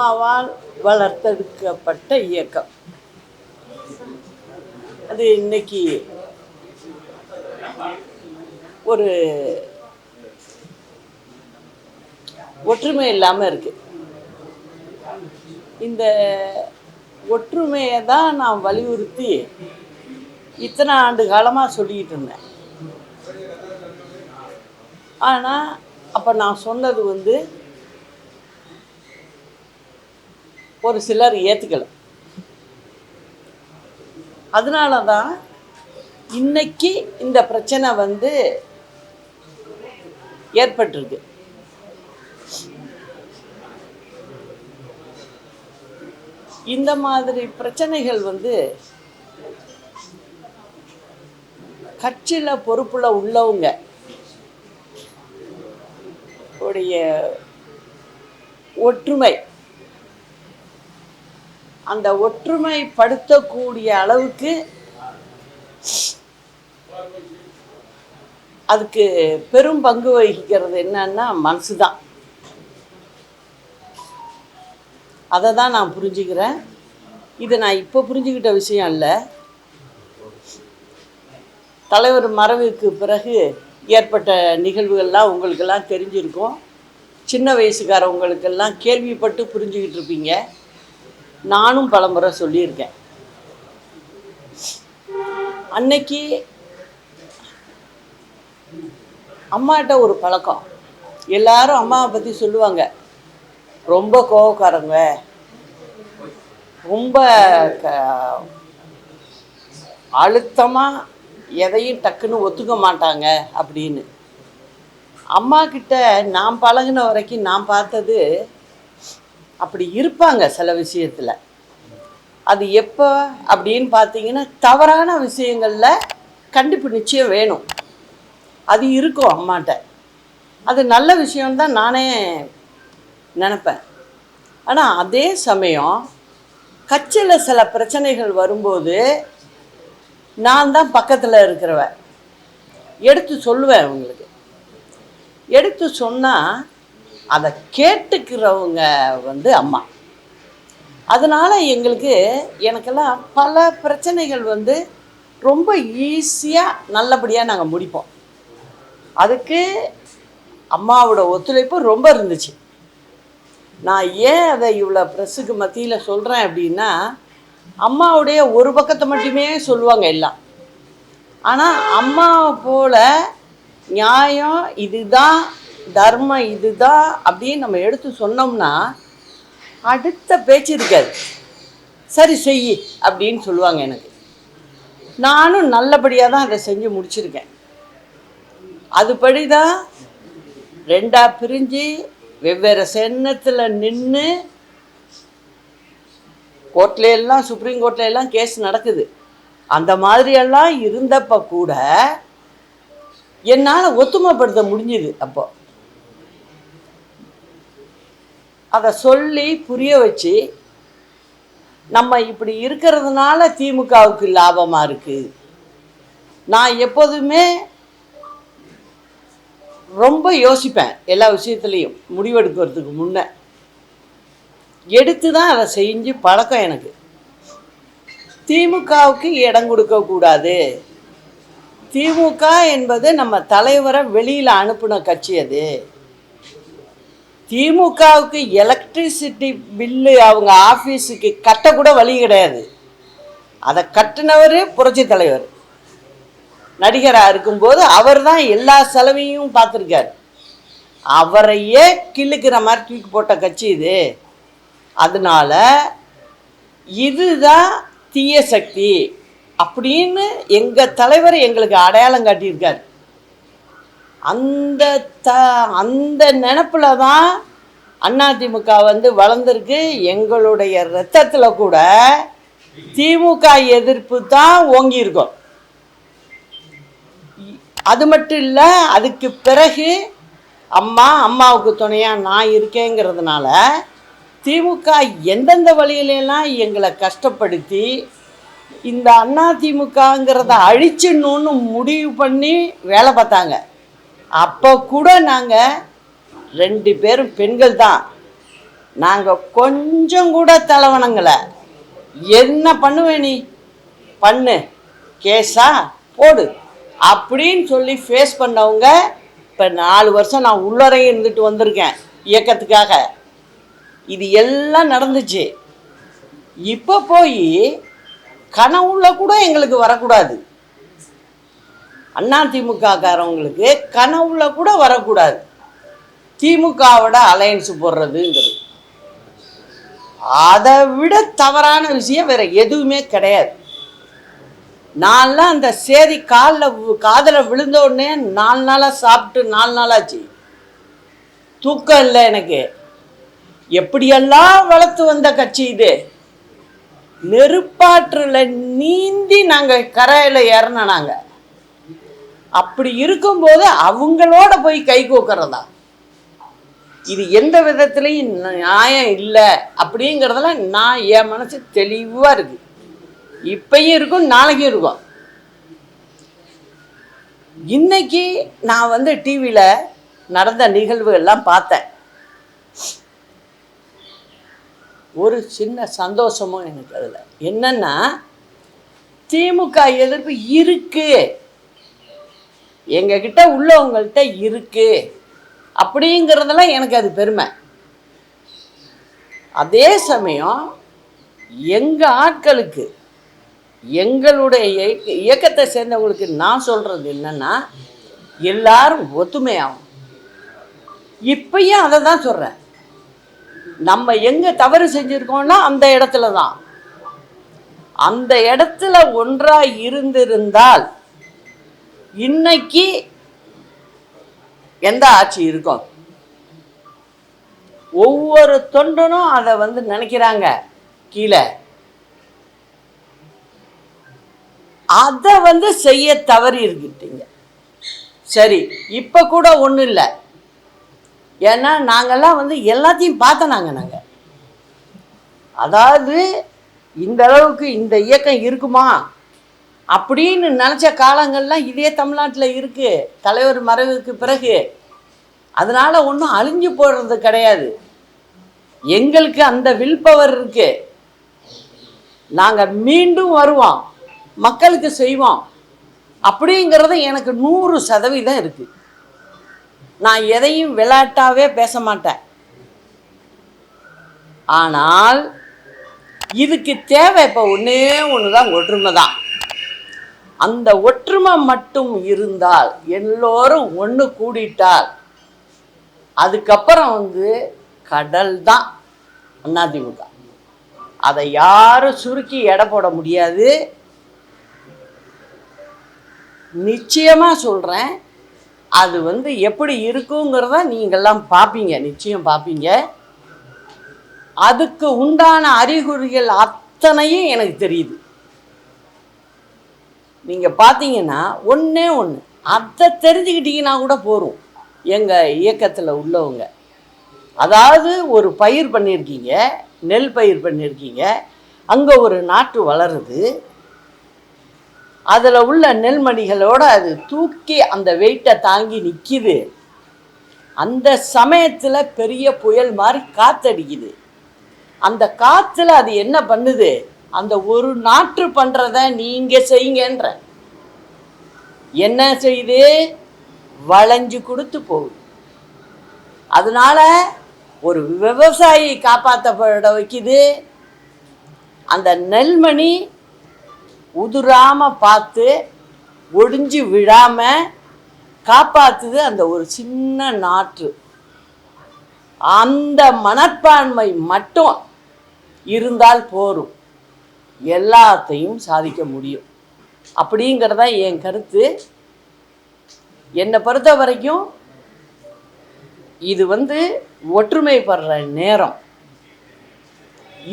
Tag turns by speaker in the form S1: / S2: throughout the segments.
S1: அம்மாவால் வளர்த்தெடுக்கப்பட்ட இயக்கம். அது இன்னைக்கு ஒரு ஒற்றுமை இல்லாமல் இருக்கு. இந்த ஒற்றுமையை தான் நான் வலியுறுத்தி இத்தனை ஆண்டு காலமாக சொல்லிக்கிட்டு இருந்தேன். ஆனால் அப்போ நான் சொன்னது ஒரு சிலர் ஏற்றுக்கலை. அதனால தான் இன்னைக்கு இந்த பிரச்சனை ஏற்பட்டிருக்கு. இந்த மாதிரி பிரச்சனைகள் கட்சியில் பொறுப்புல உள்ளவங்க உடைய ஒற்றுமை, அந்த ஒற்றுமைப்படுத்தக்கூடிய அளவுக்கு அதுக்கு பெரும் பங்கு வகிக்கிறது என்னன்னா மனசு தான். அதை தான் நான் புரிஞ்சுக்கிறேன். இது நான் இப்போ புரிஞ்சுக்கிட்ட விஷயம் இல்லை. தலைவர் மறைவுக்கு பிறகு ஏற்பட்ட நிகழ்வுகள்லாம் உங்களுக்கெல்லாம் தெரிஞ்சிருக்கும். சின்ன வயசுக்காரவங்களுக்கெல்லாம் கேள்விப்பட்டு புரிஞ்சுக்கிட்டு இருப்பீங்க. நானும் பலமுறை சொல்லியிருக்கேன். அன்னைக்கு அம்மாட்ட ஒரு பழக்கம். எல்லாரும் அம்மாவை பற்றி சொல்லுவாங்க, ரொம்ப கோவக்காரங்க, ரொம்ப அழுத்தமாக எதையும் டக்குன்னு ஒத்துக்க மாட்டாங்க அப்படின்னு. அம்மா கிட்ட நான் பழகின வரைக்கும் நான் பார்த்தது அப்படி இருப்பாங்க சில விஷயத்தில். அது எப்போ அப்படின்னு பார்த்தீங்கன்னா தவறான விஷயங்களில் கண்டிப்பு நிச்சயம் வேணும், அது இருக்கும் அம்மாட்ட. அது நல்ல விஷயம்தான் நானே நினப்பேன். ஆனால் அதே சமயம் கட்சியில் சில பிரச்சனைகள் வரும்போது நான் தான் பக்கத்தில் இருக்கிறவன், எடுத்து சொல்லுவேன். அவங்களுக்கு எடுத்து சொன்னால் அதை கேட்டுக்கிறவங்க அம்மா. அதனால் எனக்கெல்லாம் பல பிரச்சனைகள் ரொம்ப ஈஸியாக நல்லபடியாக நாங்கள் முடிப்போம். அதுக்கு அம்மாவோட ஒத்துழைப்பு ரொம்ப இருந்துச்சு. நான் ஏன் அதை இவ்வளோ ப்ரெஸ்ஸுக்கு மத்தியில் சொல்கிறேன் அப்படின்னா, அம்மாவுடைய ஒரு பக்கத்தை மட்டுமே சொல்லுவாங்க எல்லாம். ஆனால் அம்மாவை போல் நியாயம் இதுதான், தர்மம் இதுதான் அப்படின்னு நம்ம எடுத்து சொன்னோம்னா அடுத்த பேச்சு இருக்காது. சரி செய் அப்படின்னு சொல்லுவாங்க. எனக்கு நானும் நல்லபடியாக தான் அதை செஞ்சு முடிச்சிருக்கேன். அதுபடி தான் ரெண்டாக பிரிஞ்சு வெவ்வேறு சென்னத்தில் நின்று கோர்ட்லையெல்லாம், சுப்ரீம் கோர்ட்லையெல்லாம் கேஸ் நடக்குது. அந்த மாதிரியெல்லாம் இருந்தப்போ கூட என்னால் ஒத்துமைப்படுத்த முடிஞ்சுது. அப்போ அதை சொல்லி புரிய வச்சு, நம்ம இப்படி இருக்கிறதுனால திமுகவுக்கு லாபமாக இருக்குது. நான் எப்போதுமே ரொம்ப யோசிப்பேன். எல்லா விஷயத்துலேயும் முடிவெடுக்கிறதுக்கு முன்னே எடுத்து தான் அதை செஞ்சு பழக்கம் எனக்கு. திமுகவுக்கு இடம் கொடுக்கக்கூடாது. திமுக என்பது நம்ம தலைவரை வெளியில் அனுப்பின கட்சி. அது திமுகவுக்கு எலக்ட்ரிசிட்டி பில்லு அவங்க ஆஃபீஸுக்கு கட்டக்கூட வழி கிடையாது. அதை கட்டினவர் புரட்சி தலைவர். நடிகராக இருக்கும்போது அவர் தான் எல்லா செலவையும் பார்த்துருக்கார். அவரையே கிள்ளுக்கிற மாதிரி தூக்கி போட்ட கட்சி இது. அதனால இதுதான் தீய சக்தி அப்படின்னு எங்கள் தலைவர் எங்களுக்கு அடையாளம் காட்டியிருக்கார். அந்த நினப்பில் தான் அதிமுக வளர்ந்துருக்கு. எங்களுடைய இரத்தத்தில் கூட திமுக எதிர்ப்பு தான் ஓங்கியிருக்கோம். அது மட்டும் இல்லை, அதுக்கு பிறகு அம்மாவுக்கு துணையாக நான் இருக்கேங்கிறதுனால திமுக எந்தெந்த வழியிலெல்லாம் எங்களை கஷ்டப்படுத்தி இந்த அதிமுகங்கிறத அழிச்சிடணுன்னு முடிவு பண்ணி வேலை பார்த்தாங்க. அப்போ கூட நாங்கள் 2 பேரும் பெண்கள் தான். நாங்கள் கொஞ்சம் கூட தலைவணங்களை. என்ன பண்ணுவேன் நீ பண்ணு, கேஸா போடு அப்படின்னு சொல்லி ஃபேஸ் பண்ணவங்க. இப்போ 4 வருஷம் நான் உள்ளறையும் இருந்துட்டு வந்திருக்கேன் இயக்கத்துக்காக. இது எல்லாம் நடந்துச்சு. இப்போ போய் கனவுல கூட எங்களுக்கு வரக்கூடாது. அதிமுககாரவங்களுக்கு கனவுல கூட வரக்கூடாது திமுகவோட அலையன்ஸ் போடுறதுங்கிறது. அதை விட தவறான விஷயம் வேற எதுவுமே கிடையாது. நான்லாம் அந்த சேதி காதில் விழுந்த உடனே 4 நாளாக சாப்பிட்டு 4 நாளாச்சு. தூக்கம் இல்லை எனக்கு. எப்படியெல்லாம் வளர்த்து வந்த கட்சி இது. நெருப்பாற்றில் நீந்தி நாங்கள் கரையில் ஏறின நாங்கள். அப்படி இருக்கும்போது அவங்களோட போய் கை கோக்கிறதா, இது எந்த விதத்துலையும் நியாயம் இல்லை அப்படிங்கிறதுல நான் என் மனசு தெளிவாக இருக்குது. இப்பயும் இருக்கும், நாளைக்கும் இருக்கும். இன்னைக்கு நான் வந்து டிவியில் நடந்த நிகழ்வுகள்லாம் பார்த்தேன். ஒரு சின்ன சந்தோஷமும் எனக்கு அதில் என்னன்னா, திமுக எதிர்ப்பு இருக்கு, எங்ககிட்ட உள்ளவங்கள்ட்ட இருக்கு அப்படிங்கிறதெல்லாம் எனக்கு அது பெருமை. அதே சமயம் எங்கள் ஆட்களுக்கு, எங்களுடைய இயக்கத்தை சேர்ந்தவங்களுக்கு நான் சொல்கிறது என்னன்னா, எல்லாரும் ஒத்துமையாகும். இப்பயும் அதை தான் சொல்கிறேன். நம்ம எங்கே தவறு செஞ்சுருக்கோம்னா அந்த இடத்துல தான். அந்த இடத்துல ஒன்றாக இருந்திருந்தால் இன்னைக்கு எந்த ஆட்சி இருக்கும்? ஒவ்வொரு தொண்டனும் அதை வந்து நினைக்கிறாங்க கீழே. அதை வந்து செய்ய தவறி இருக்கிட்டீங்க. சரி, இப்போ கூட ஒன்றும் இல்லை. ஏன்னா நாங்கள்லாம் வந்து எல்லாத்தையும் பார்த்தனாங்க. நாங்கள் அதாவது இந்த அளவுக்கு இந்த இயக்கம் இருக்குமா அப்படின்னு நினச்ச காலங்கள்லாம் இதே தமிழ்நாட்டில் இருக்குது தலைவர் மறைவுக்கு பிறகு. அதனால் ஒன்றும் அழிஞ்சு போடுறது கிடையாது. எங்களுக்கு அந்த வில் பவர் இருக்குது. நாங்கள் மீண்டும் வருவோம், மக்களுக்கு செய்வோம் அப்படிங்கிறது எனக்கு 100% இருக்குது. நான் எதையும் விளையாட்டாவே பேச மாட்டேன். ஆனால் இதுக்கு தேவை இப்போ ஒன்றே ஒன்று தான், ஒற்றுமை தான். அந்த ஒற்றுமை மட்டும் இருந்தால், எல்லோரும் ஒன்று கூடிட்டால், அதுக்கப்புறம் வந்து கடல் தான் அதிமுக. அதை யாரும் சுருக்கி எடை போட முடியாது. நிச்சயமாக சொல்கிறேன். அது வந்து எப்படி இருக்குங்கிறத நீங்கள்லாம் பார்ப்பீங்க, நிச்சயம் பார்ப்பீங்க. அதுக்கு உண்டான அறிகுறிகள் அத்தனையும் எனக்கு தெரியுது. நீங்கள் பார்த்தீங்கன்னா ஒன்றே ஒன்று, அதை தெரிஞ்சுக்கிட்டீங்கன்னா கூட போகும். எங்கள் இயக்கத்தில் உள்ளவங்க, அதாவது ஒரு பயிர் பண்ணியிருக்கீங்க, நெல் பயிர் பண்ணியிருக்கீங்க, அங்கே ஒரு நாற்று வளருது, அதில் உள்ள நெல்மணிகளோடு அது தூக்கி அந்த வெயிட்டை தாங்கி நிற்கிது. அந்த சமயத்தில் பெரிய புயல் மாதிரி காற்றடிக்குது. அந்த காற்றுல அது என்ன பண்ணுது? அந்த ஒரு நாற்று பண்ணுறத நீங்கள் செய்யுங்கன்ற என்ன செய்யுது? வளைஞ்சு கொடுத்து போகுது. அதனால ஒரு விவசாயி காப்பாற்றப்பட வைக்குது. அந்த நெல்மணி உதிராமல் பார்த்து ஒடிஞ்சு விழாமல் காப்பாற்றுது அந்த ஒரு சின்ன நாற்று. அந்த மனப்பான்மை மட்டும் இருந்தால் போரும், எல்லாத்தையும் சாதிக்க முடியும் அப்படிங்கிறத என் கருத்து. என்னை பொறுத்த வரைக்கும் இது வந்து ஒற்றுமைப்படுற நேரம்.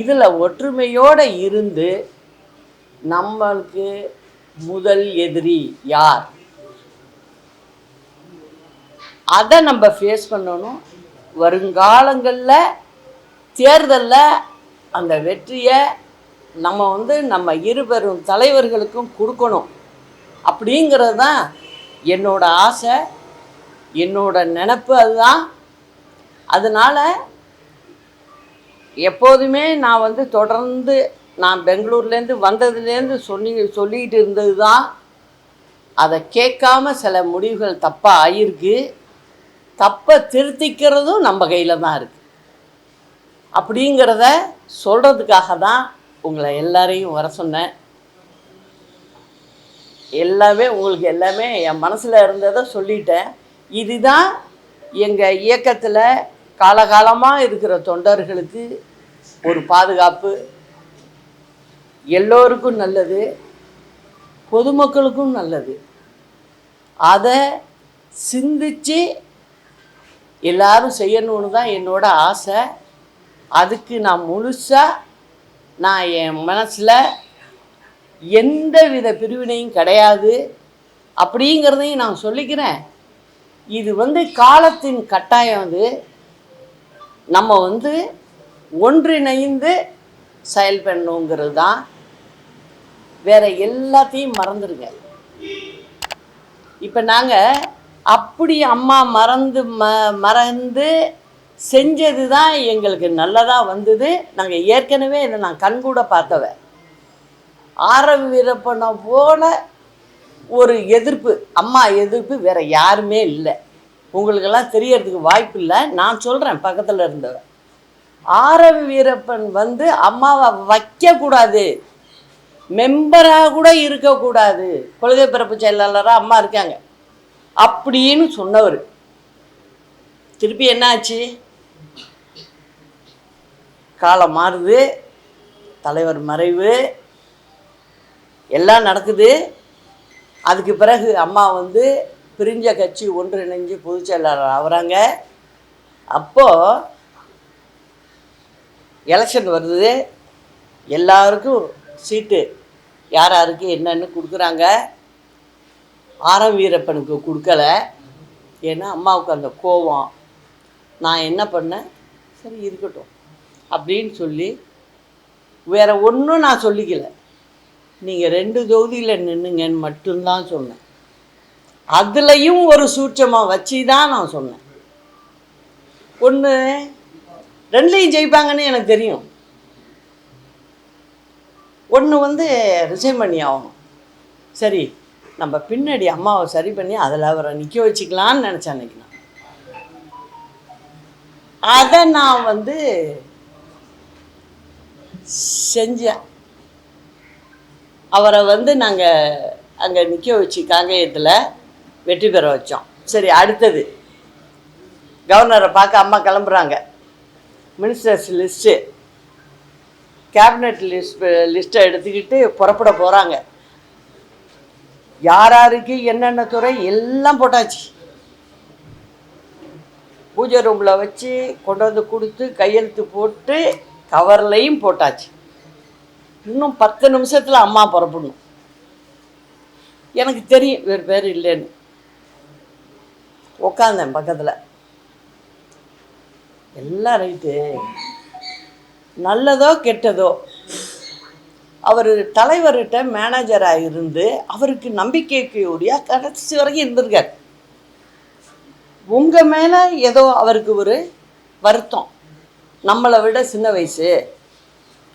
S1: இதில் ஒற்றுமையோடு இருந்து நம்மளுக்கு முதல் எதிரி யார், அதை நம்ம ஃபேஸ் பண்ணணும். வருங்காலங்களில் தேர்தலில் அந்த வெற்றியை நம்ம வந்து நம்ம இருபெரும் தலைவர்களுக்கும் கொடுக்கணும் அப்படிங்கிறது தான் என்னோட ஆசை, என்னோட நினப்பு. அதுதான். அதனால் எப்போதுமே நான் வந்து தொடர்ந்து நான் பெங்களூர்லேருந்து வந்ததுலேருந்து சொல்லிக்கிட்டு இருந்தது தான், அதை கேட்காம சில முடிவுகள் தப்பாக ஆகிருக்கு. தப்பை திருத்திக்கிறதும் நம்ம கையில் தான் இருக்குது. அப்படிங்கிறத சொல்கிறதுக்காக தான் உங்களை எல்லாரையும் வர சொன்னேன். உங்களுக்கு எல்லாமே என் மனசில் இருந்ததை சொல்லிட்டேன். இதுதான் எங்கள் இயக்கத்தில் காலகாலமாக இருக்கிற தொண்டர்களுக்கு ஒரு பாதுகாப்பு, எல்லோருக்கும் நல்லது, பொதுமக்களுக்கும் நல்லது. அதை சிந்தித்து எல்லாரும் செய்யணும்னு தான் என்னோட ஆசை. அதுக்கு நான் என் மனசில் எந்த வித பிரிவினையும் கிடையாது அப்படிங்கிறதையும் நான் சொல்லிக்கிறேன். இது வந்து காலத்தின் கட்டாயம். அது நம்ம வந்து ஒன்றிணைந்து செயல்படணுங்கிறது தான். வேற எல்லாத்தையும் மறந்துடுங்க. இப்போ நாங்கள் அப்படி அம்மா மறந்து செஞ்சது தான் எங்களுக்கு நல்லதாக வந்தது. நாங்கள் ஏற்கனவே இதை நான் கண்கூட பார்த்தவன். ஆரவி வீரப்பனை போல ஒரு எதிர்ப்பு, அம்மா எதிர்ப்பு வேறு யாருமே இல்லை. உங்களுக்கெல்லாம் தெரியறதுக்கு வாய்ப்பு இல்லை, நான் சொல்கிறேன் பக்கத்தில் இருந்தவன். ஆரவி வீரப்பன் வந்து அம்மாவை வைக்கக்கூடாது, மெம்பராக கூட இருக்கக்கூடாது, கொள்கை பிறப்பு செயலாளராக அம்மா இருக்காங்க அப்படின்னு சொன்னவர். திருப்பி என்னாச்சு? காலம் மாறுது, தலைவர் மறைவு, எல்லாம் நடக்குது. அதுக்கு பிறகு அம்மா வந்து பிரிஞ்ச கட்சி ஒன்றிணைஞ்சு பொதுச் செயலாளர் ஆகுறாங்க. அப்போது எலெக்ஷன் வருது, எல்லாருக்கும் சீட்டு யார் யாருக்கு என்னன்னு கொடுக்குறாங்க. ஆரம் வீரப்பனுக்கு கொடுக்கல. ஏன்னா அம்மாவுக்கு அந்த கோபம். நான் என்ன பண்ணேன், சரி இருக்கட்டும் அப்படின்னு சொல்லி வேறு ஒன்றும் நான் சொல்லிக்கல. நீங்கள் 2 தொகுதியில் நின்றுங்கன்னு மட்டும்தான் சொன்னேன். அதுலேயும் ஒரு சூட்சமாக வச்சு தான் நான் சொன்னேன். ஒன்று 2லையும் ஜெயிப்பாங்கன்னு எனக்கு தெரியும். ஒன்று வந்து ரிசைன் பண்ணி ஆகணும். சரி, நம்ம பின்னாடி அம்மாவை சரி பண்ணி அதில் அவரை நிற்க வச்சுக்கலான்னு நினச்சேன் அன்றைக்கி. நான் அதை நான் வந்து செஞ்சேன். அவரை வந்து நாங்கள் அங்கே நிற்க வச்சு காங்கேயத்தில் வெற்றி பெற வச்சோம். சரி, அடுத்தது கவர்னரை பார்க்க அம்மா கிளம்புறாங்க. மினிஸ்டர்ஸ் லிஸ்ட்டு, கேபினட் லிஸ்ட்டை எடுத்துக்கிட்டு புறப்பட போகிறாங்க. யார் யாருக்கு என்னென்ன துறை எல்லாம் போட்டாச்சு. பூஜை ரூமில் வச்சு கொண்டு வந்து கொடுத்து கையெழுத்து போட்டு கவர்லையும் போட்டாச்சு. இன்னும் 10 நிமிஷத்தில் அம்மா புறப்படணும். எனக்கு தெரியும் வேறு பேர் இல்லைன்னு. உக்காந்தேன் பக்கத்தில். எல்லாம் ரைட்டு, நல்லதோ கெட்டதோ அவர் தலைவர்கிட்ட மேனேஜராக இருந்து அவருக்கு நம்பிக்கைக்கு உரிய கடைசி வரைக்கும் இருந்திருக்கார். உங்கள் மேலே ஏதோ அவருக்கு ஒரு வருத்தம், நம்மளை விட சின்ன வயசு,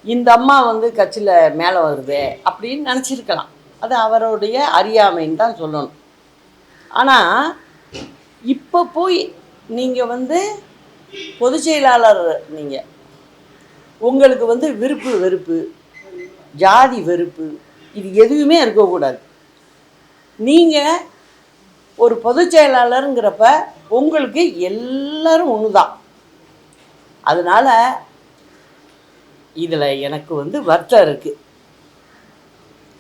S1: இந்த அம்மா வந்து கட்சியில் மேலே வருது அப்படின்னு நினச்சிருக்கலாம். அது அவருடைய அறியாமைன்னு தான் சொல்லணும். ஆனால் இப்போ போய் நீங்கள் வந்து பொதுச் செயலாளர், நீங்கள் உங்களுக்கு வந்து விருப்பு வெறுப்பு, ஜாதி வெறுப்பு, இது எதுவுமே இருக்கக்கூடாது. நீங்கள் ஒரு பொதுச் செயலாளருங்கிறப்ப உங்களுக்கு எல்லோரும் ஒன்று தான். அதனால் இதில் எனக்கு வந்து வருத்தம் இருக்குது.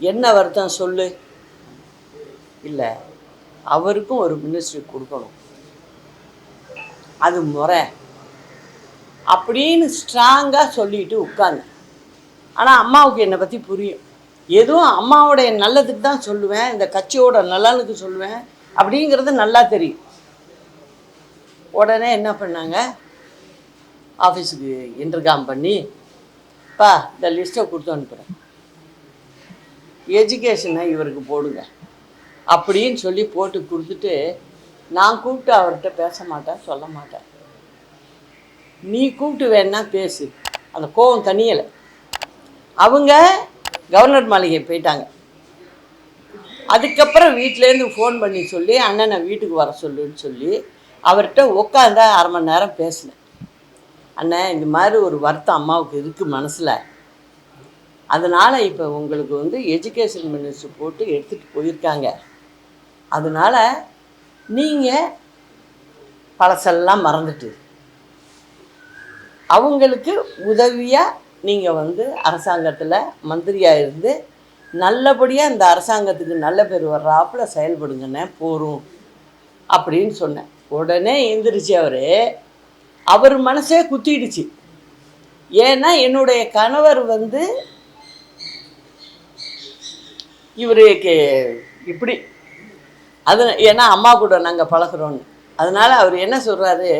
S1: என்ன வருத்தம் சொல்லு? இல்லை, அவருக்கும் ஒரு மினிஸ்ட்ரி கொடுக்கணும், அது முறை அப்படின்னு ஸ்ட்ராங்காக சொல்லிட்டு உட்காந்து. ஆனால் அம்மாவுக்கு என்னை பற்றி புரியும். எதுவும் அம்மாவோடைய நல்லதுக்கு தான் சொல்லுவேன், இந்த கட்சியோட நலனுக்கு சொல்லுவேன் அப்படிங்கிறது நல்லா தெரியும். உடனே என்ன பண்ணாங்க, ஆஃபீஸுக்கு இன்டர்காம் பண்ணி, பா இந்த லிஸ்ட்டை கொடுத்து அனுப்புகிறேன், எஜுகேஷனை இவருக்கு போடுங்க அப்படின்னு சொல்லி போட்டு கொடுத்துட்டு, நான் கூப்பிட்டு அவர்கிட்ட பேச மாட்டேன், சொல்ல மாட்டேன். நீ கூப்பிட்டு வேணா பேசு, அந்த கோவம் தனியலை. அவங்க கவர்னர் மாளிகை போயிட்டாங்க. அதுக்கப்புறம் வீட்டிலேருந்து ஃபோன் பண்ணி சொல்லி அண்ணனை வீட்டுக்கு வர சொல்லுன்னு சொல்லி அவர்கிட்ட உட்காந்தா 1/2 மணி நேரம் பேசினேன். அண்ணன் இந்த மாதிரி ஒரு வருத்தம் அம்மாவுக்கு இருக்குது மனசில், அதனால் இப்போ உங்களுக்கு வந்து எஜுகேஷன் மினிஸ்டர் போட்டு எடுத்துகிட்டு போயிருக்காங்க, அதனால் நீங்கள் பழசெல்லாம் மறந்துட்டு அவங்களுக்கு உதவியாக நீங்கள் வந்து அரசாங்கத்தில் மந்திரியாக இருந்து நல்லபடியாக இந்த அரசாங்கத்துக்கு நல்ல பேர் வர்றாப்புல செயல்படுங்கண்ணே போகிறோம் அப்படின்னு சொன்னேன். உடனே எந்திரிச்சு அவர் மனசே குத்திடுச்சு. ஏன்னா என்னுடைய கணவர் வந்து இவருக்கு இப்படி அது ஏன்னா அம்மா கூட நாங்கள் பழகிறோன்னு, அதனால் அவர் என்ன சொல்கிறாரு,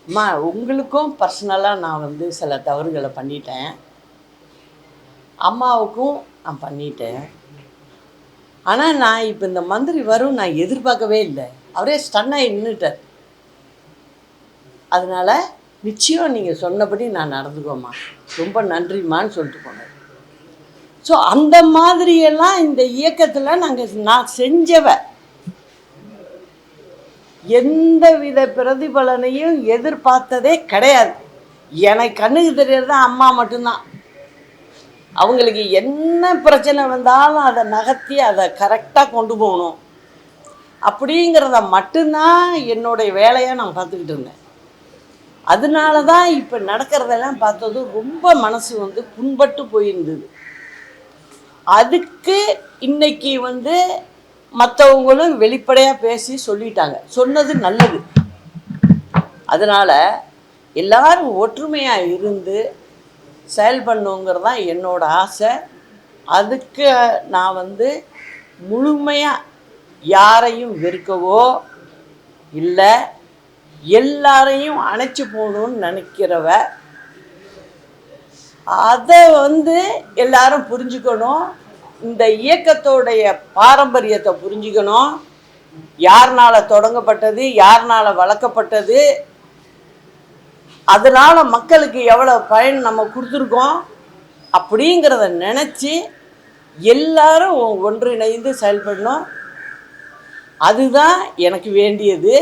S1: அம்மா உங்களுக்கும் பர்சனலாக நான் வந்து சில தவறுகளை பண்ணிட்டேன், அம்மாவுக்கும் நான் பண்ணிட்டேன், ஆனால் நான் இப்போ இந்த மந்திரி வரும் நான் எதிர்பார்க்கவே இல்லை, அவரே ஸ்டன்னாகி நின்றுட்டார், அதனால் நிச்சயம் நீங்கள் சொன்னபடி நான் நடந்துக்கோம்மா, ரொம்ப நன்றிம்மான்னு சொல்லிட்டு போனார். ஸோ அந்த மாதிரியெல்லாம் இந்த இயக்கத்தில் நான் செஞ்சவ எந்த வித பிரதிபலனையும் எதிர்பார்த்ததே கிடையாது. எனக்கு கண்ணுக்கு தெரியறது அம்மா மட்டும்தான். அவங்களுக்கு என்ன பிரச்சனை வந்தாலும் அதை நகர்த்தி அதை கரெக்டாக கொண்டு போகணும் அப்படிங்கிறத மட்டும்தான் என்னுடைய வேலையாக நான் பார்த்துக்கிட்டு இருந்தேன். அதனால தான் இப்போ நடக்கிறதெல்லாம் பார்த்தது ரொம்ப மனசு வந்து புண்பட்டு போயிருந்தது. அதுக்கு இன்னைக்கு வந்து மற்றவங்களும் வெளிப்படையாக பேசி சொல்லிட்டாங்க, சொன்னது நல்லது. அதனால் எல்லாரும் ஒற்றுமையாக இருந்து செயல்படணுங்கிறது தான் என்னோட ஆசை. அதுக்கு நான் வந்து முழுமையாக யாரையும் வெறுக்கவோ இல்லை எல்லாரையும் அணைச்சி போகணுன்னு நினைக்கிறவ, அதை வந்து எல்லாரும் புரிஞ்சுக்கணும். இந்த இயக்கத்தோடைய பாரம்பரியத்தை புரிஞ்சுக்கணும். யார்னால் தொடங்கப்பட்டது, யார்னால் வளர்க்கப்பட்டது, அதனால் மக்களுக்கு எவ்வளோ பயன் நம்ம கொடுத்துருக்கோம் அப்படிங்கிறத நினச்சி எல்லாரும் ஒன்றிணைந்து செயல்படணும். அதுதான் எனக்கு வேண்டியது.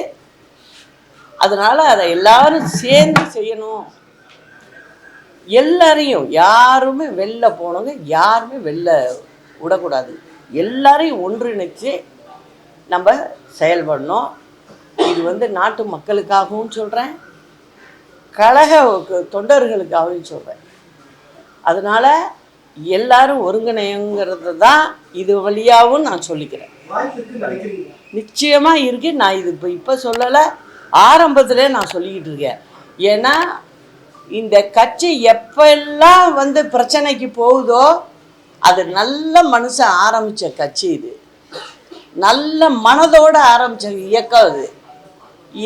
S1: அதனால் அதை எல்லாரும் சேர்ந்து செய்யணும். எல்லாரையும் யாருமே வெளில போனவங்க யாருமே வெளில விடக்கூடாது. எல்லாரையும் ஒன்றிணைச்சு நம்ம செயல்படணும். இது வந்து நாட்டு மக்களுக்காகவும் சொல்கிறேன், கழக தொண்டர்களுக்காகவும் சொல்கிறேன். அதனால் எல்லாரும் ஒருங்கிணைங்கிறது தான் இது வழியாகவும் நான் சொல்லிக்கிறேன். நிச்சயமாக இருக்குது. நான் இது இப்போ சொல்லலை, ஆரம்பத்திலே நான் சொல்லிக்கிட்டு இருக்கேன். ஏன்னா இந்த கட்சி எப்பெல்லாம் வந்து பிரச்சனைக்கு போகுதோ அது நல்ல மனுஷன் ஆரம்பித்த கட்சி, இது நல்ல மனதோடு ஆரம்பித்த இயக்கம், இது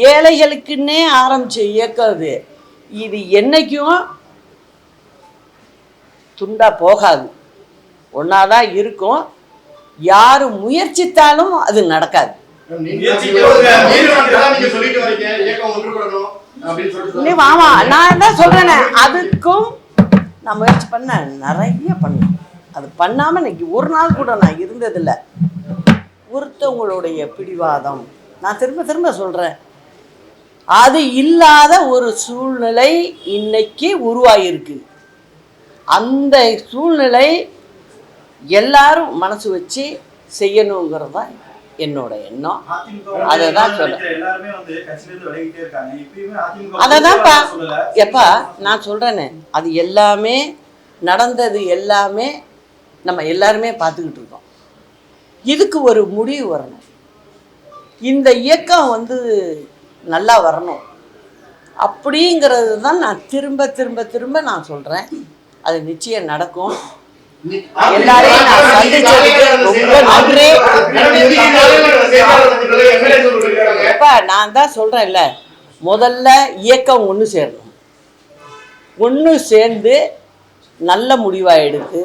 S1: ஏழைகளுக்குன்னே ஆரம்பித்த இயக்கம், இது என்றைக்கும் துண்டா போகாது, ஒன்றாதான் இருக்கும். யார் முயற்சித்தாலும் அது நடக்காது. ஆமா, நான் தான் சொல்றேனே, அதுக்கும் நான் முயற்சி பண்ண நிறைய பண்ணேன். அது பண்ணாம இன்னைக்கு ஒரு நாள் கூட நான் இருந்ததில்லை. ஒருத்தவங்களுடைய பிடிவாதம், நான் திரும்ப திரும்ப சொல்றேன், அது இல்லாத ஒரு சூழ்நிலை இன்னைக்கு உருவாகிருக்கு. அந்த சூழ்நிலை எல்லாரும் மனசு வச்சு செய்யணுங்கிறது தான் என்னோட எண்ணம். அதை தான் சொல்றேன். அதை தான்ப்பா எப்பா நான் சொல்றேனே, அது எல்லாமே நடந்தது, எல்லாமே நம்ம எல்லாருமே பார்த்துக்கிட்டு இருக்கோம். இதுக்கு ஒரு முடிவு வரணும். இந்த இயக்கம் வந்து நல்லா வரணும் அப்படிங்கிறது தான் நான் திரும்ப திரும்ப திரும்ப நான் சொல்கிறேன். அது நிச்சயம் நடக்கும். எல்லாரையும் நான் சந்திச்சதுக்கு ரொம்ப நன்றி. எப்ப நான் தான் சொல்கிறேன்ல, முதல்ல இயக்கம் ஒன்று சேரணும். ஒன்று சேர்ந்து நல்ல முடிவாக எடுத்து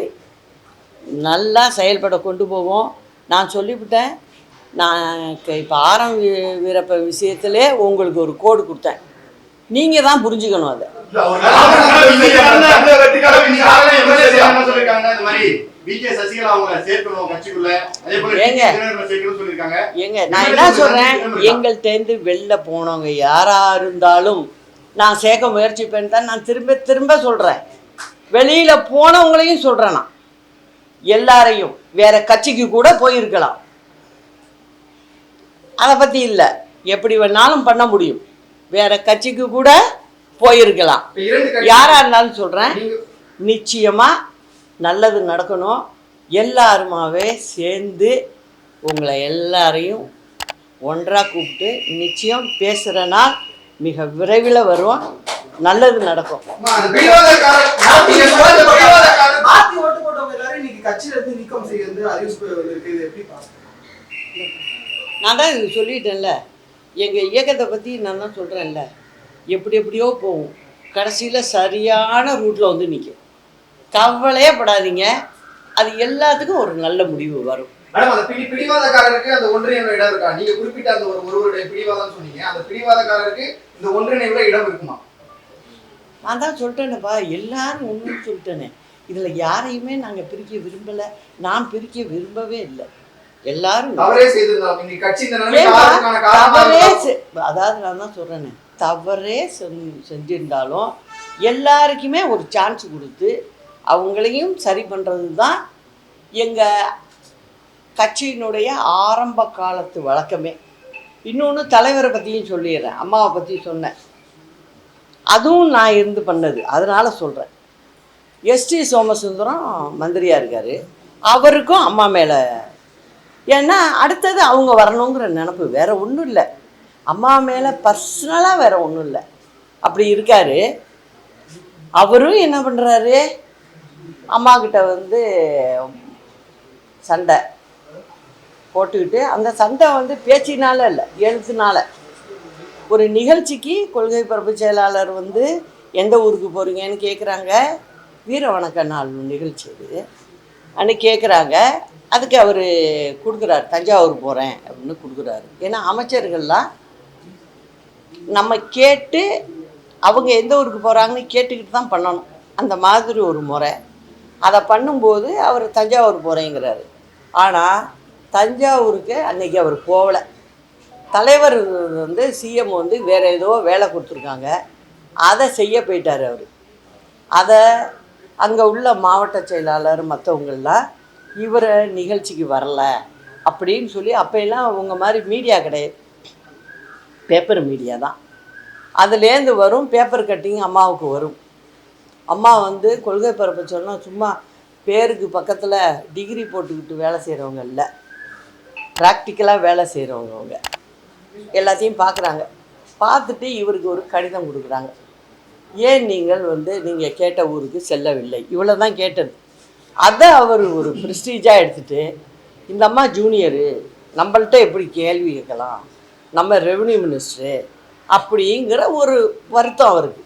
S1: நல்லா செயல்பட கொண்டு போவோம். நான் சொல்லிவிட்டேன், நான் இப்போ ஆரம் வீரப்ப விஷயத்திலே உங்களுக்கு ஒரு கோடு கொடுத்தேன், நீங்கள் தான் புரிஞ்சுக்கணும் அதை. நான் என்ன சொல்றேன், எங்கள்கிட்ட வெளில போனவங்க யாரா இருந்தாலும் நான் சேர்க்க முயற்சிப்பேன்னு தான் நான் திரும்ப திரும்ப சொல்றேன். வெளியில போனவங்களையும் சொல்றேன். நான் எல்லாரையும் வேற கட்சிக்கு கூட போயிருக்கலாம், அதை பத்தி இல்லை, எப்படி வேணாலும் பண்ண முடியும். வேற கட்சிக்கு கூட போயிருக்கலாம், யாரா இருந்தாலும் சொல்றேன். நிச்சயமா நல்லது நடக்கணும். எல்லாருமாவே சேர்ந்து உங்களை எல்லாரையும் ஒன்றாக கூப்பிட்டு நிச்சயம் பேசுகிறனா மிக விரைவில் வரும், நல்லது நடக்கும். நான் தான் இது சொல்லிட்டேன்ல, எங்கள் இயக்கத்தை பற்றி நான் தான் சொல்கிறேன்ல, எப்படி எப்படியோ போகும், கடைசியில் சரியான ரூட்டில் வந்து நிற்கும். கவலையே படாதீங்க, அது எல்லாத்துக்கும் ஒரு நல்ல முடிவு வரும்.
S2: மேடம், அந்த பிடிவாதக்காரருக்கு அந்த ஒன்றிணைவு இடம் இருக்கா? நீங்க குறிப்பிட்ட அந்த ஒருவருடைய பிடிவாதம் சொன்னீங்க, அந்த பிடிவாதக்காரருக்கு இந்த ஒன்றிணைவுல இடம் இருக்குமா?
S1: நான் தான் சொல்லிட்டேனேப்பா, எல்லாரும் ஒன்றும் சொல்லிட்டேனே. இதில் யாரையுமே நாங்கள் பிரிக்க விரும்பலை, நான் பிரிக்க விரும்பவே இல்லை. எல்லாரும்
S2: தவறே செய்திருந்தாலும் இந்த கட்சி
S1: அதாவது நான் தான் சொல்கிறேனே, தவறே செஞ்சிருந்தாலும் எல்லாருக்குமே ஒரு சான்ஸ் கொடுத்து அவங்களையும் சரி பண்ணுறது தான் எங்கள் கட்சியினுடைய ஆரம்ப காலத்து வழக்கமே. இன்னொன்று தலைவரை பற்றியும் சொல்லிடுறேன், அம்மாவை பற்றி சொன்னேன், அதுவும் நான் இருந்து பண்ணது, அதனால் சொல்கிறேன். எஸ்டி சோமசுந்தரம் மந்திரியாக இருக்கார், அவருக்கும் அம்மா மேலே, ஏன்னா அடுத்தது அவங்க வரணுங்கிற நினப்பு, வேறு ஒன்றும் இல்லை, அம்மா மேலே பர்சனலாக வேறு ஒன்றும் இல்லை, அப்படி இருக்கார். அவரும் என்ன பண்ணுறாரு, அம்மாக்கிட்ட வந்து சண்டை போட்டுக்கிட்டு, அந்த சண்டை வந்து பேச்சினால இல்லை, எழுத்துனால. ஒரு நிகழ்ச்சிக்கு கொள்கை பரப்பு செயலாளர் வந்து எந்த ஊருக்கு போகிறீங்கன்னு கேட்குறாங்க, வீர வணக்க நாள் நிகழ்ச்சி அது, அன்னைக்கு கேட்குறாங்க. அதுக்கு அவர் கொடுக்குறாரு, தஞ்சாவூர் போகிறேன் அப்படின்னு கொடுக்குறாரு. ஏன்னா அமைச்சர்கள்லாம் நம்ம கேட்டு அவங்க எந்த ஊருக்கு போகிறாங்கன்னு கேட்டுக்கிட்டு தான் பண்ணணும், அந்த மாதிரி ஒரு முறை. அதை பண்ணும்போது அவர் தஞ்சாவூர் போகிறேங்கிறாரு. ஆனால் தஞ்சாவூருக்கு அன்றைக்கி அவர் போகலை. தலைவர் வந்து சிஎம் வந்து வேறு ஏதோ வேலை கொடுத்துருக்காங்க, அதை செய்ய போயிட்டார் அவர். அதை அங்கே உள்ள மாவட்ட செயலாளர் மற்றவங்கள்லாம் இவரை நிகழ்ச்சிக்கு வரல அப்படின்னு சொல்லி, அப்போல்லாம் அவங்க மாதிரி மீடியா கிடையாது, பேப்பர் மீடியா தான். அதுலேருந்து வரும் பேப்பர் கட்டிங் அம்மாவுக்கு வரும். அம்மா வந்து கொள்கை பரப்ப சொன்னால் சும்மா பேருக்கு பக்கத்தில் டிகிரி போட்டுக்கிட்டு வேலை செய்கிறவங்க இல்லை, ப்ராக்டிக்கலாக வேலை செய்கிறவங்க. அவங்க எல்லாத்தையும் பார்க்குறாங்க. பார்த்துட்டு இவருக்கு ஒரு கடிதம் கொடுக்குறாங்க, ஏன் நீங்கள் வந்து நீங்கள் கேட்ட ஊருக்கு செல்லவில்லை, இவ்வளோ தான் கேட்டது. அதை அவர் ஒரு ப்ரெஸ்டீஜாக எடுத்துகிட்டு, இந்த அம்மா ஜூனியரு, நம்மள்கிட்ட எப்படி கேள்வி கேட்கலாம், நம்ம ரெவென்யூ மினிஸ்டரு அப்படிங்கிற ஒரு வருத்தம் அவருக்கு.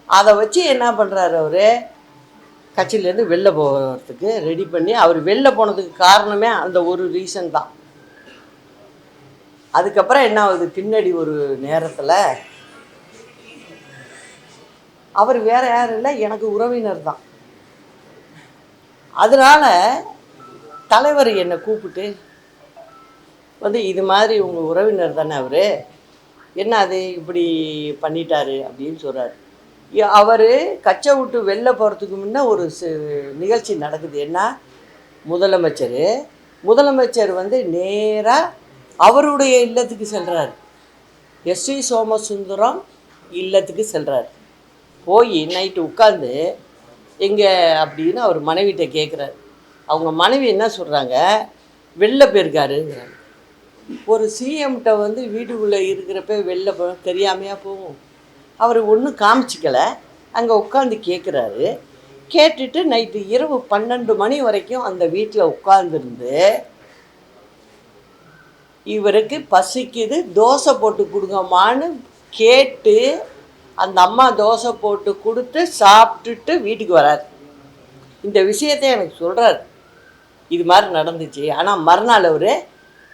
S1: அதை வச்சு என்ன பண்ணுறாரு, அவர் கட்சியிலேருந்து வெளில போகிறதுக்கு ரெடி பண்ணி, அவர் வெளில போனதுக்கு காரணமே அந்த ஒரு ரீசன் தான். அதுக்கப்புறம் என்ன ஆகுது, பின்னாடி ஒரு நேரத்தில் அவர் வேறு யாரும் இல்லை, எனக்கு உறவினர் தான். அதனால் தலைவர் என்னை கூப்பிட்டு வந்து, இது மாதிரி உங்கள் உறவினர் தானே அவர், என்ன அது இப்படி பண்ணிட்டாரு அப்படின்னு சொல்கிறார். அவர் கட்சை விட்டு வெளில போகிறதுக்கு முன்னே ஒரு நிகழ்ச்சி நடக்குது. என்ன, முதலமைச்சர் வந்து நேராக அவருடைய இல்லத்துக்கு செல்கிறார், எஸ்டி சோமசுந்தரம் இல்லத்துக்கு செல்கிறார். போய் நைட்டு உட்காந்து எங்கே அப்படின்னு அவர் மனைவிட்ட கேட்குறாரு. அவங்க மனைவி என்ன சொல்கிறாங்க, வெளில போயிருக்காருங்கிறாங்க. ஒரு சிஎம்கிட்ட வந்து வீட்டுக்குள்ளே இருக்கிறப்ப வெளில தெரியாமையா போகும். அவர் ஒன்றும் காமிச்சிக்கலை, அங்கே உட்காந்து கேட்குறாரு. கேட்டுட்டு நைட்டு இரவு 12 மணி வரைக்கும் அந்த வீட்டில் உட்காந்துருந்து, இவருக்கு பசிக்குது தோசை போட்டு கொடுங்கம்மான்னு கேட்டு அந்த அம்மா தோசை போட்டு கொடுத்து சாப்பிட்டுட்டு வீட்டுக்கு வராரு. இந்த விஷயத்தை எனக்கு சொல்கிறார், இது மாதிரி நடந்துச்சு. ஆனால் மறுநாள் அவர்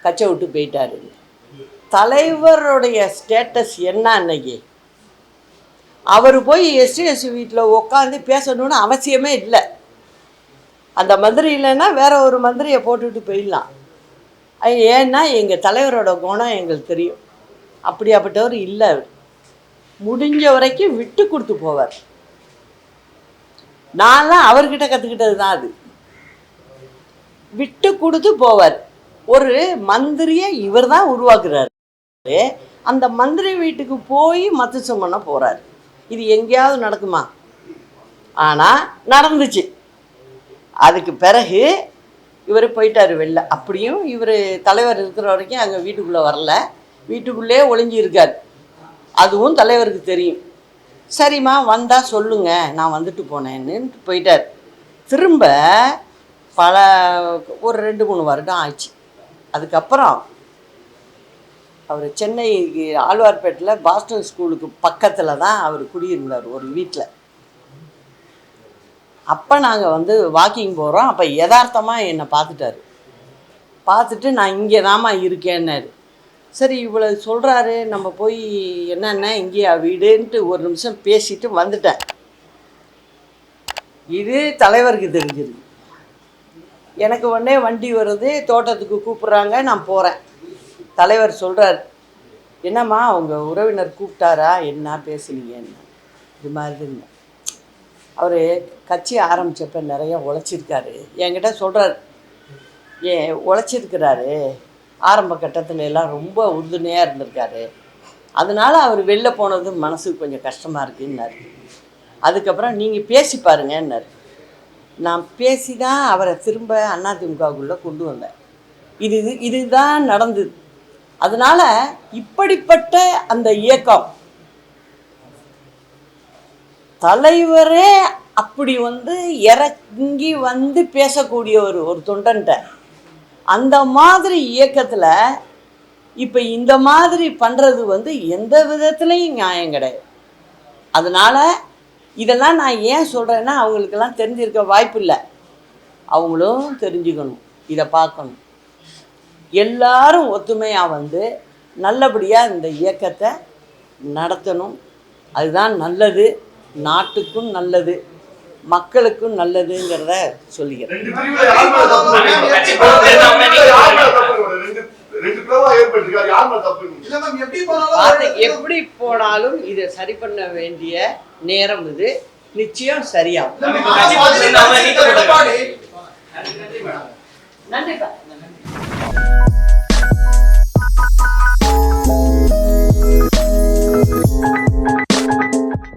S1: கட்சை விட்டு போயிட்டாரு. தலைவருடைய ஸ்டேட்டஸ் என்ன அன்னைக்கு, அவர் போய் எஸ்டிஎஸ்சி வீட்டில் உட்காந்து பேசணும்னு அவசியமே இல்லை. அந்த மந்திரி இல்லைன்னா வேற ஒரு மந்திரியை போட்டுட்டு போயிடலாம். ஏன்னா எங்கள் தலைவரோட குணம் எங்களுக்கு தெரியும். அப்படியாப்பட்டவர் இல்லை. அவர் முடிஞ்ச வரைக்கும் விட்டு கொடுத்து போவார். நான்லாம் அவர்கிட்ட கற்றுக்கிட்டது தான் அது. விட்டு கொடுத்து போவார். ஒரு மந்திரியை இவர் தான் உருவாக்குறாரு. அந்த மந்திரி வீட்டுக்கு போய் மத்திசம் பண்ண போகிறார். இது எங்கேயாவது நடக்குமா? ஆனால் நடந்துச்சு. அதுக்கு பிறகு இவர் போயிட்டார் வெளில. அப்படியும் இவர் தலைவர் இருக்கிற வரைக்கும் அங்கே வீட்டுக்குள்ளே வரல, வீட்டுக்குள்ளே ஒளிஞ்சிருக்கார். அதுவும் தலைவருக்கு தெரியும். சரிம்மா வந்தால் சொல்லுங்க, நான் வந்துட்டு போனேன்னு போயிட்டார். திரும்ப ஒரு 2-3 வருடம் ஆச்சு. அதுக்கப்புறம் அவர் சென்னை ஆழ்வார்பேட்டில் பாஸ்டன் ஸ்கூலுக்கு பக்கத்தில் தான் அவர் குடியிருந்தார் ஒரு வீட்டில். அப்போ நாங்கள் வாக்கிங் போகிறோம். அப்போ யதார்த்தமாக என்னை பார்த்துட்டாரு. பார்த்துட்டு நான் இங்கே தாம்மா இருக்கேன்னாரு. சரி இவ்வளோ சொல்கிறாரு, நம்ம போய் என்னென்ன இங்கேயா வீடுன்ட்டு ஒரு நிமிஷம் பேசிட்டு வந்துட்டேன். இது தலைவருக்கு தெரிஞ்சிருக்கு. எனக்கு உடனே வண்டி வருது, தோட்டத்துக்கு கூப்பிட்றாங்க, நான் போகிறேன். தலைவர் சொல்கிறார், என்னம்மா உங்கள் உறவினர் கூப்பிட்டாரா, என்ன பேசுனீங்கன்னு. இது மாதிரி இருந்தேன். அவர் கட்சி ஆரம்பித்தப்ப நிறைய உழைச்சிருக்காரு. என்கிட்ட சொல்கிறார், உழைச்சிருக்கிறாரு, ஆரம்ப கட்டத்தில் எல்லாம் ரொம்ப உறுதுணையாக இருந்திருக்காரு, அதனால் அவர் வெளில போனது மனசுக்கு கொஞ்சம் கஷ்டமாக இருக்குன்னாரு. அதுக்கப்புறம் நீங்கள் பேசி பாருங்கன்னாரு. நான் பேசி தான் அவரை திரும்ப அதிமுகவுக்குள்ளே கொண்டு வந்தேன். இதுதான் நடந்தது. அதனால் இப்படிப்பட்ட அந்த இயக்கம் தலைவரே அப்படி இறங்கி பேசக்கூடிய ஒரு தொண்டன்ட்ட அந்த மாதிரி இயக்கத்தில் இப்போ இந்த மாதிரி பண்ணுறது எந்த விதத்துலையும் நியாயம் கிடையாது. அதனால் இதெல்லாம் நான் ஏன் சொல்கிறேன்னா, அவங்களுக்கெல்லாம் தெரிஞ்சிருக்க வாய்ப்பு இல்லை. அவங்களும் தெரிஞ்சுக்கணும், இதை பார்க்கணும். எல்லாரும் ஒத்துமையாக நல்லபடியாக இந்த இயக்கத்தை நடத்தணும். அதுதான் நல்லது, நாட்டுக்கும் நல்லது, மக்களுக்கும் நல்லதுங்கிறத சொல்லிக்கிறேன். எப்படி போனாலும் இதை சரி பண்ண வேண்டிய நேரம் இது. நிச்சயம் சரியாகும். நன்றி.